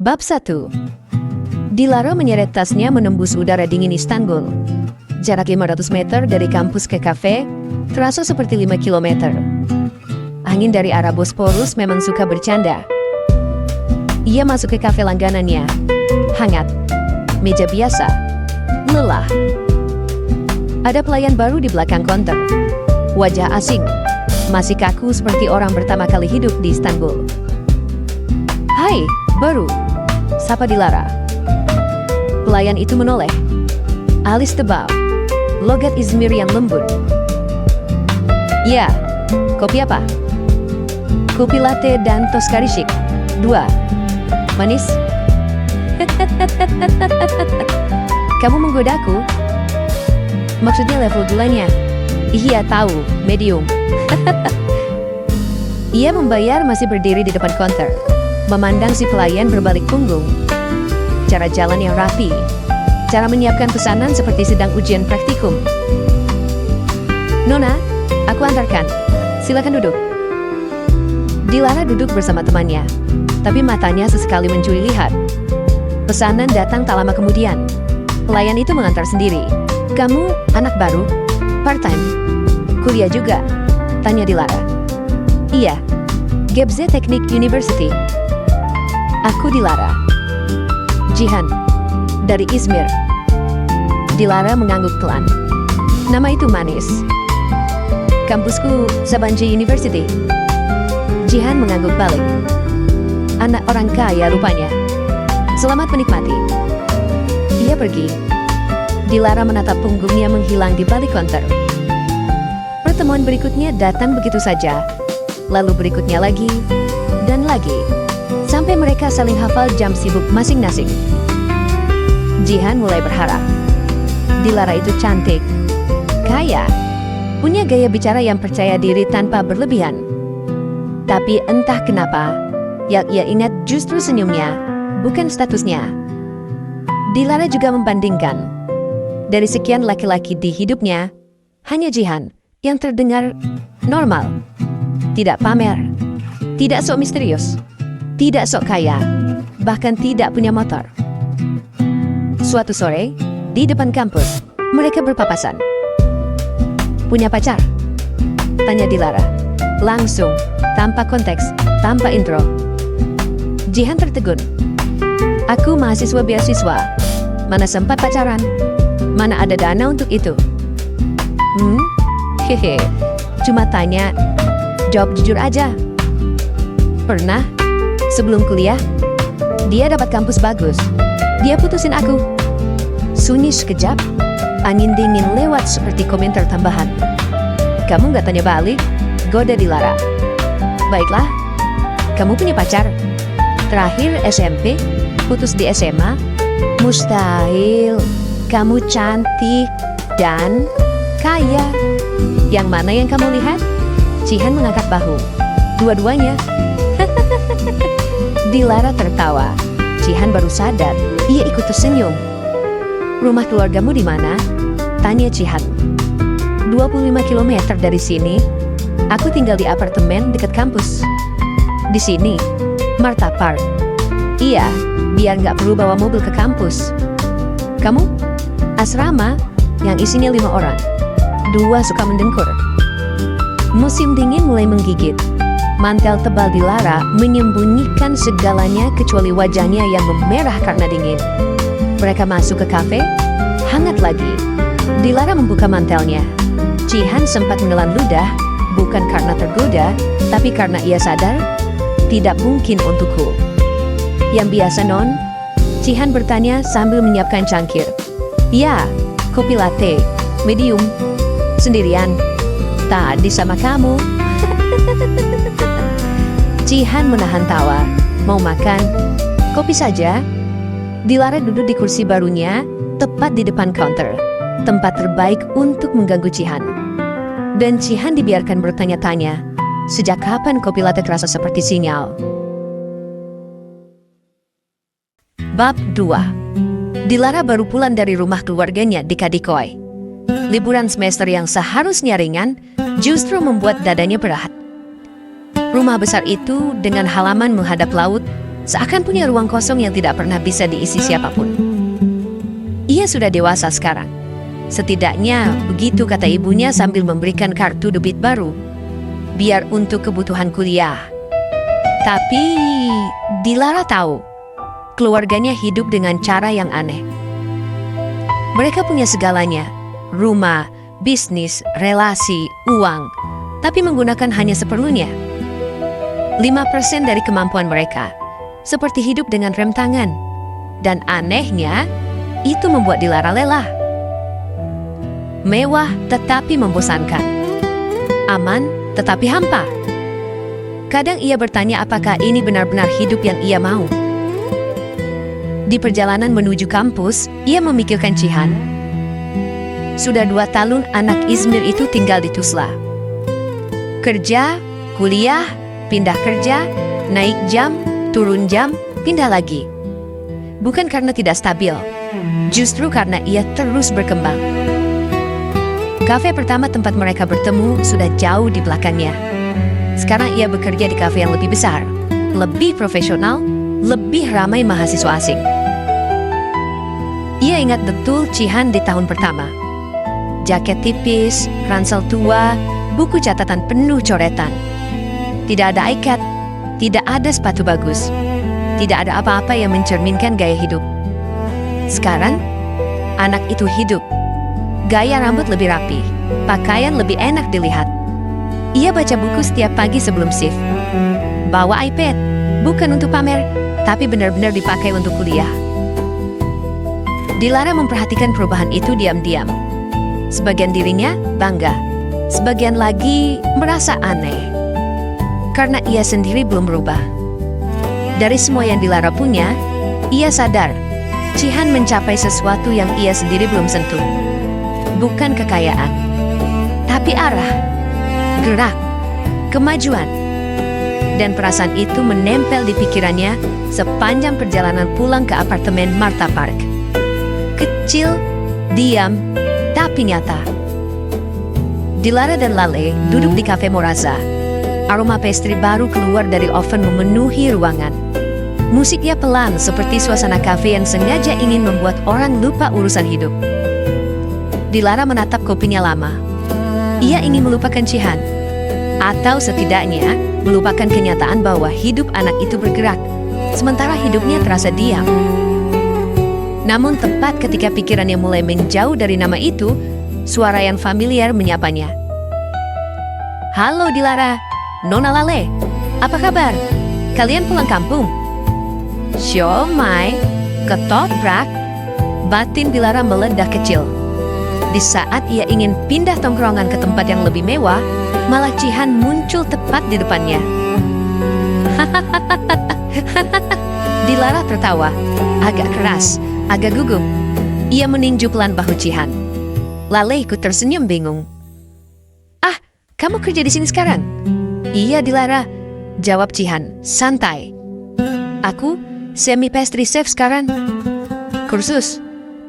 Bab 1. Dilara menyeret tasnya menembus udara dingin Istanbul. Jarak 500 meter dari kampus ke kafe terasa seperti 5 kilometer. Angin dari arah Bosporus memang suka bercanda. Ia masuk ke kafe langganannya. Hangat. Meja biasa. Lelah. Ada pelayan baru di belakang konter. Wajah asing. Masih kaku seperti orang pertama kali hidup di Istanbul. Hai, baru. Sapa Dilara. Pelayan itu menoleh. Alis tebal. Logat Izmir yang lembut. Ya, kopi apa? Kopi latte dan toskarishik. 2. Manis? Kamu menggodaku? Maksudnya level gulanya? Iya tahu, medium. Ia membayar masih berdiri di depan konter. Memandang si pelayan berbalik punggung. Cara jalan yang rapi. Cara menyiapkan pesanan seperti sedang ujian praktikum. Nona, aku antarkan. Silakan duduk. Dilara duduk bersama temannya. Tapi matanya sesekali mencuri lihat. Pesanan datang tak lama kemudian. Pelayan itu mengantar sendiri. Kamu anak baru? Part-time? Kuliah juga? Tanya Dilara. Iya. Gebze Teknik University. Aku Dilara. Jihan. Dari Izmir. Dilara mengangguk pelan. Nama itu manis. Kampusku Sabancı University. Jihan mengangguk balik. Anak orang kaya rupanya. Selamat menikmati. Ia pergi. Dilara menatap punggungnya menghilang di balik konter. Pertemuan berikutnya datang begitu saja. Lalu berikutnya lagi, dan lagi. Sampai mereka saling hafal jam sibuk masing-masing. Jihan mulai berharap. Dilara itu cantik, kaya, punya gaya bicara yang percaya diri tanpa berlebihan. Tapi entah kenapa, yang ia ingat justru senyumnya, bukan statusnya. Dilara juga membandingkan. Dari sekian laki-laki di hidupnya, hanya Jihan yang terdengar normal. Tidak pamer, tidak sok misterius, tidak sok kaya, bahkan tidak punya motor. Suatu sore, di depan kampus, mereka berpapasan. Punya pacar? Tanya Dilara. Langsung, tanpa konteks, tanpa intro. Jihan tertegun. Aku mahasiswa beasiswa. Mana sempat pacaran? Mana ada dana untuk itu? Hehe, cuma tanya. Jawab jujur aja. Pernah, sebelum kuliah, dia dapat kampus bagus. Dia putusin aku. Sunyi sekejap, angin dingin lewat seperti komentar tambahan. Kamu gak tanya balik? Goda Dilara. Baiklah, kamu punya pacar? Terakhir SMP, putus di SMA? Mustahil, kamu cantik dan kaya. Yang mana yang kamu lihat? Jihan mengangkat bahu. Dua-duanya. Dilara tertawa. Jihan baru sadar. Ia ikut tersenyum. Rumah keluargamu di mana? Tanya Jihan. 25 km dari sini. Aku tinggal di apartemen dekat kampus. Di sini, Marta Park. Iya, biar nggak perlu bawa mobil ke kampus. Kamu? Asrama yang isinya 5 orang. 2 suka mendengkur. Musim dingin mulai menggigit. Mantel tebal Dilara menyembunyikan segalanya kecuali wajahnya yang memerah karena dingin. Mereka masuk ke kafe, hangat lagi. Dilara membuka mantelnya. Jihan sempat menelan ludah, bukan karena tergoda, tapi karena ia sadar, tidak mungkin untukku. Yang biasa non? Jihan bertanya sambil menyiapkan cangkir. Ya, kopi latte, medium. Sendirian? Tadi sama kamu. Jihan menahan tawa. Mau makan? Kopi saja. Dilara duduk di kursi barunya, tepat di depan counter. Tempat terbaik untuk mengganggu Jihan. Dan Jihan dibiarkan bertanya-tanya. Sejak kapan kopi latte terasa seperti sinyal? Bab 2. Dilara baru pulang dari rumah keluarganya di Kadikoy. Liburan semester yang seharusnya ringan justru membuat dadanya berat. Rumah besar itu dengan halaman menghadap laut seakan punya ruang kosong yang tidak pernah bisa diisi siapapun. Ia sudah dewasa sekarang. Setidaknya begitu kata ibunya sambil memberikan kartu debit baru. Biar untuk kebutuhan kuliah. Tapi Dilara tahu, keluarganya hidup dengan cara yang aneh. Mereka punya segalanya, rumah, bisnis, relasi, uang, tapi menggunakan hanya seperlunya. 5% dari kemampuan mereka, seperti hidup dengan rem tangan. Dan anehnya, itu membuat Dilara lelah. Mewah tetapi membosankan. Aman tetapi hampa. Kadang ia bertanya apakah ini benar-benar hidup yang ia mau. Di perjalanan menuju kampus, ia memikirkan Cihan. Sudah 2 tahun anak Izmir itu tinggal di Tuzla. Kerja, kuliah, pindah kerja, naik jam, turun jam, pindah lagi. Bukan karena tidak stabil, justru karena ia terus berkembang. Kafe pertama tempat mereka bertemu sudah jauh di belakangnya. Sekarang ia bekerja di kafe yang lebih besar, lebih profesional, lebih ramai mahasiswa asing. Ia ingat betul Cihan di tahun pertama. Jaket tipis, ransel tua, buku catatan penuh coretan. Tidak ada ikat, tidak ada sepatu bagus. Tidak ada apa-apa yang mencerminkan gaya hidup. Sekarang, anak itu hidup. Gaya rambut lebih rapi, pakaian lebih enak dilihat. Ia baca buku setiap pagi sebelum shift. Bawa iPad, bukan untuk pamer, tapi benar-benar dipakai untuk kuliah. Dilara memperhatikan perubahan itu diam-diam. Sebagian dirinya bangga, sebagian lagi merasa aneh. Karena ia sendiri belum berubah. Dari semua yang Dilara punya, ia sadar Cihan mencapai sesuatu yang ia sendiri belum sentuh. Bukan kekayaan, tapi arah, gerak, kemajuan. Dan perasaan itu menempel di pikirannya sepanjang perjalanan pulang ke apartemen Marta Park. Kecil, diam, tapi nyata. Dilara dan Lale duduk di kafe Moraza. Aroma pastry baru keluar dari oven memenuhi ruangan. Musiknya pelan seperti suasana kafe yang sengaja ingin membuat orang lupa urusan hidup. Dilara menatap kopinya lama. Ia ingin melupakan Cihan. Atau setidaknya melupakan kenyataan bahwa hidup anak itu bergerak, sementara hidupnya terasa diam. Namun tepat ketika pikirannya mulai menjauh dari nama itu, suara yang familiar menyapanya. Halo Dilara, Nona Lale, apa kabar? Kalian pulang kampung? Siomay, ketoprak. Batin Dilara meledak kecil. Di saat ia ingin pindah tongkrongan ke tempat yang lebih mewah, malah Cihan muncul tepat di depannya. Dilara tertawa, agak keras, agak gugup. Ia meninju pelan bahu Cihan. Lale ikut tersenyum bingung. Ah, kamu kerja di sini sekarang? Iya Dilara, jawab Cihan, santai. Aku semi pastry chef sekarang. Kursus?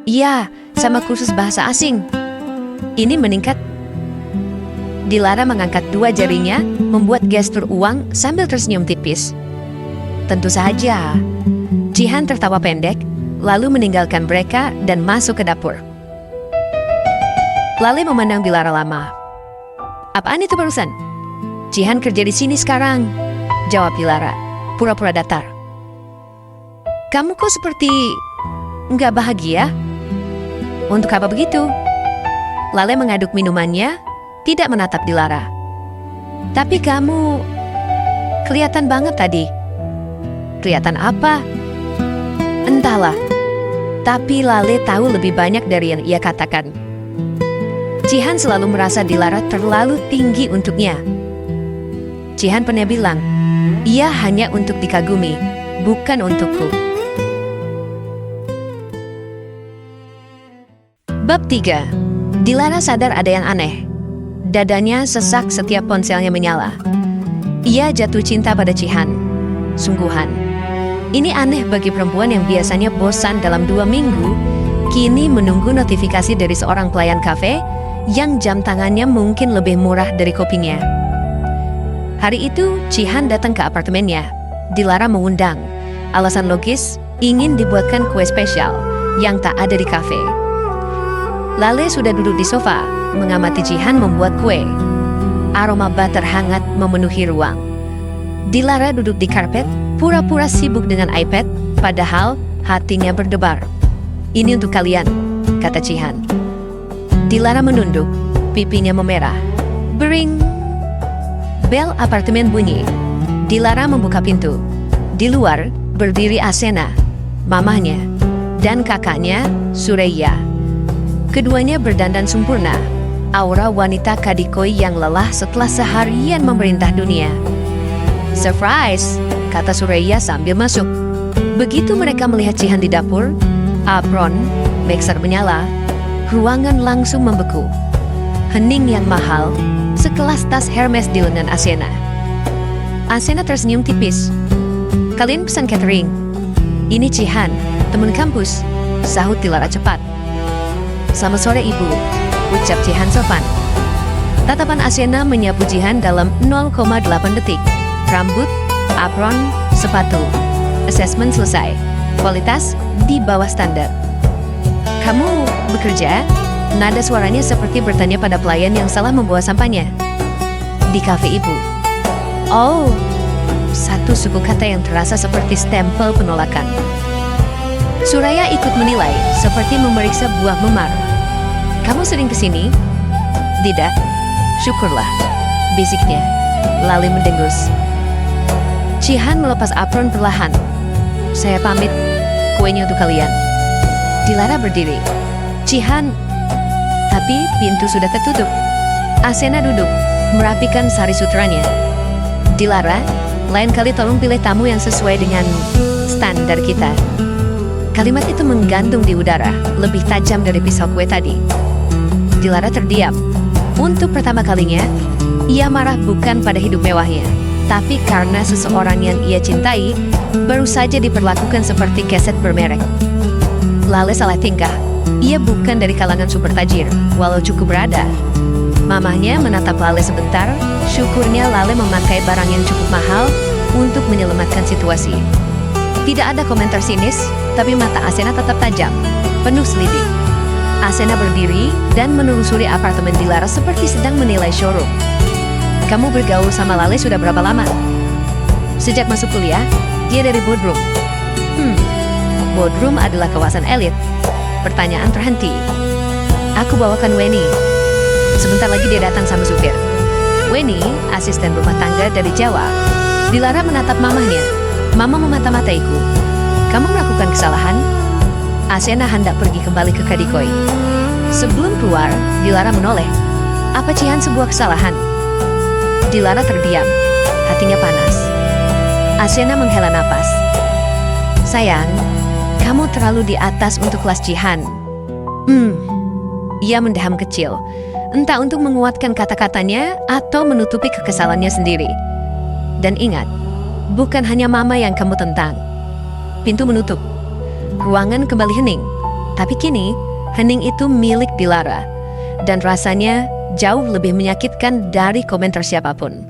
Iya, sama kursus bahasa asing. Ini meningkat. Dilara mengangkat 2 jarinya, membuat gestur uang sambil tersenyum tipis. Tentu saja. Cihan tertawa pendek, lalu meninggalkan mereka dan masuk ke dapur. Lale memandang Dilara lama. Apaan itu barusan? Cihan kerja di sini sekarang, jawab Dilara, pura-pura datar. Kamu kok seperti nggak bahagia? Untuk apa begitu? Lale mengaduk minumannya, tidak menatap Dilara. Tapi kamu kelihatan banget tadi. Kelihatan apa? Entahlah. Tapi Lale tahu lebih banyak dari yang ia katakan. Cihan selalu merasa Dilara terlalu tinggi untuknya. Cihan pernah bilang, ia hanya untuk dikagumi, bukan untukku. Bab 3. Dilara sadar ada yang aneh. Dadanya sesak setiap ponselnya menyala. Ia jatuh cinta pada Cihan. Sungguhan. Ini aneh bagi perempuan yang biasanya bosan dalam 2 minggu, kini menunggu notifikasi dari seorang pelayan kafe yang jam tangannya mungkin lebih murah dari kopinya. Hari itu, Cihan datang ke apartemennya. Dilara mengundang. Alasan logis, ingin dibuatkan kue spesial yang tak ada di kafe. Lale sudah duduk di sofa, mengamati Jihan membuat kue. Aroma butter hangat memenuhi ruang. Dilara duduk di karpet, pura-pura sibuk dengan iPad, padahal hatinya berdebar. "Ini untuk kalian," kata Jihan. Dilara menunduk, pipinya memerah. Bering! Bel apartemen bunyi. Dilara membuka pintu. Di luar berdiri Asena, mamahnya, dan kakaknya, Sureya. Keduanya berdandan sempurna, aura wanita Kadikoi yang lelah setelah seharian memerintah dunia. "Surprise!" kata Sureya sambil masuk. Begitu mereka melihat Jihan di dapur, apron, mixer menyala, ruangan langsung membeku. Hening yang mahal, sekelas tas Hermes di lengan Asena. Asena tersenyum tipis. "Kalian pesan catering?" "Ini Jihan, teman kampus," sahut Dilara cepat. "Selamat sore ibu," ucap Jihan sopan. Tatapan Asena menyapu Jihan dalam 0,8 detik. Rambut, apron, sepatu. Asesmen selesai. Kualitas di bawah standar. "Kamu bekerja?" Nada suaranya seperti bertanya pada pelayan yang salah membawa sampahnya. "Di kafe ibu." "Oh," satu suku kata yang terasa seperti stempel penolakan. Suraya ikut menilai, seperti memeriksa buah memar. "Kamu sering kesini?" "Tidak." "Syukurlah," bisiknya. Lalu mendengus. Jihan melepas apron perlahan. "Saya pamit, kuenya untuk kalian." Dilara berdiri. "Jihan," tapi pintu sudah tertutup. Asena duduk, merapikan sari sutranya. "Dilara, lain kali tolong pilih tamu yang sesuai dengan standar kita." Kalimat itu menggantung di udara, lebih tajam dari pisau kue tadi. Dilara terdiam. Untuk pertama kalinya, ia marah bukan pada hidup mewahnya, tapi karena seseorang yang ia cintai baru saja diperlakukan seperti keset bermerek. Lale salah tingkah. Ia bukan dari kalangan super tajir, walau cukup berada. Mamahnya menatap Lale sebentar, syukurnya Lale memakai barang yang cukup mahal untuk menyelamatkan situasi. Tidak ada komentar sinis, tapi mata Asena tetap tajam, penuh selidik. Asena berdiri dan menelusuri apartemen Dilara seperti sedang menilai showroom. "Kamu bergaul sama Lale sudah berapa lama?" "Sejak masuk kuliah, dia dari Bodrum." Bodrum adalah kawasan elit." Pertanyaan terhenti. "Aku bawakan Weni." Sebentar lagi dia datang sama supir. Weni, asisten rumah tangga dari Jawa. Dilara menatap mamahnya. "Mama memata-mataiku. Kamu melakukan kesalahan?" Asena hendak pergi kembali ke Kadikoi. Sebelum keluar, Dilara menoleh. "Apa Jihan sebuah kesalahan?" Dilara terdiam, hatinya panas. Asena menghela napas. "Sayang, kamu terlalu di atas untuk kelas Jihan." Ia mendaham kecil, entah untuk menguatkan kata-katanya atau menutupi kekesalannya sendiri. "Dan ingat, bukan hanya mama yang kamu tentang." Pintu menutup. Ruangan kembali hening. Tapi kini, hening itu milik Dilara. Dan rasanya jauh lebih menyakitkan dari komentar siapapun.